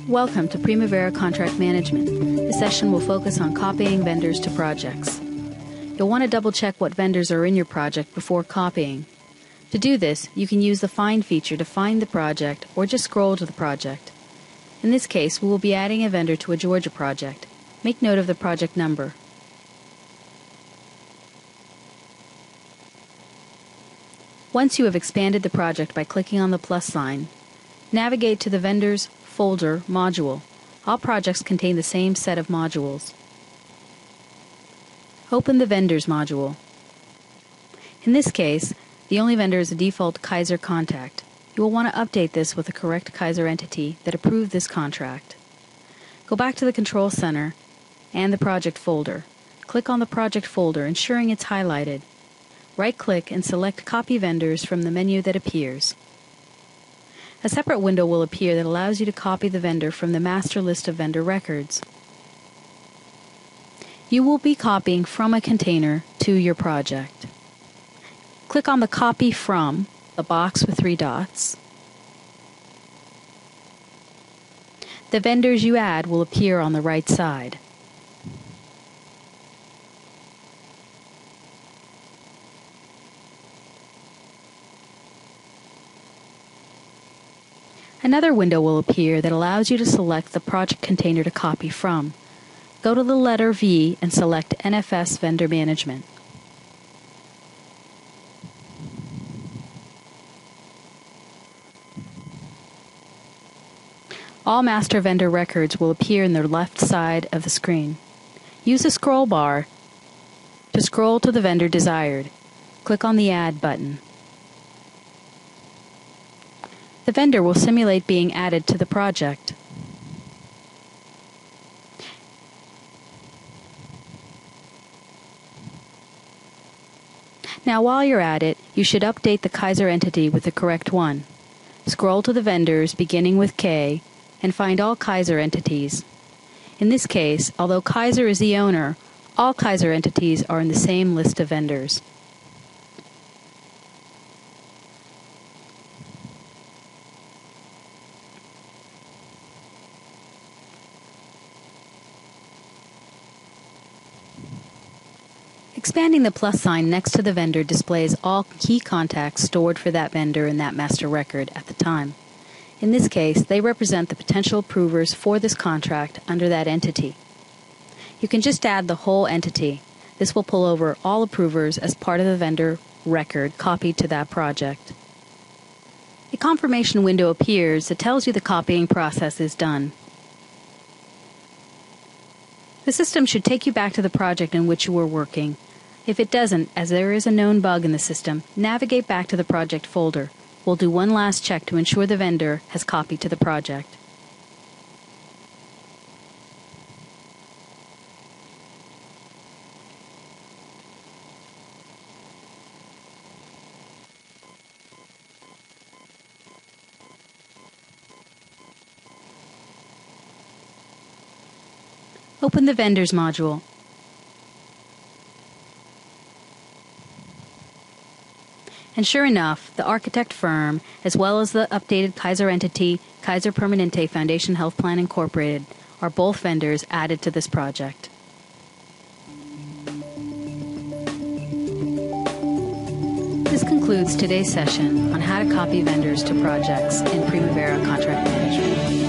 Welcome to Primavera Contract Management. This session will focus on copying vendors to projects. You'll want to double-check what vendors are in your project before copying. To do this, you can use the Find feature to find the project or just scroll to the project. In this case, we will be adding a vendor to a Georgia project. Make note of the project number. Once you have expanded the project by clicking on the plus sign, navigate to the Vendors Folder module. All projects contain the same set of modules. Open the Vendors module. In this case, the only vendor is the default Kaiser contact. You will want to update this with the correct Kaiser entity that approved this contract. Go back to the Control Center and the project folder. Click on the project folder, ensuring it's highlighted. Right-click and select Copy Vendors from the menu that appears. A separate window will appear that allows you to copy the vendor from the master list of vendor records. You will be copying from a container to your project. Click on the Copy From, the box with 3 dots. The vendors you add will appear on the right side. Another window will appear that allows you to select the project container to copy from. Go to the letter V and select NFS Vendor Management. All master vendor records will appear in the left side of the screen. Use the scroll bar to scroll to the vendor desired. Click on the Add button. The vendor will simulate being added to the project. Now while you're at it, you should update the Kaiser entity with the correct one. Scroll to the vendors beginning with K and find all Kaiser entities. In this case, although Kaiser is the owner, all Kaiser entities are in the same list of vendors. Expanding the plus sign next to the vendor displays all key contacts stored for that vendor in that master record at the time. In this case, they represent the potential approvers for this contract under that entity. You can just add the whole entity. This will pull over all approvers as part of the vendor record copied to that project. A confirmation window appears that tells you the copying process is done. The system should take you back to the project in which you were working. If it doesn't, as there is a known bug in the system, navigate back to the project folder. We'll do one last check to ensure the vendor has copied to the project. Open the Vendors module. And sure enough, the architect firm, as well as the updated Kaiser entity, Kaiser Permanente Foundation Health Plan Incorporated, are both vendors added to this project. This concludes today's session on how to copy vendors to projects in Primavera Contract Management.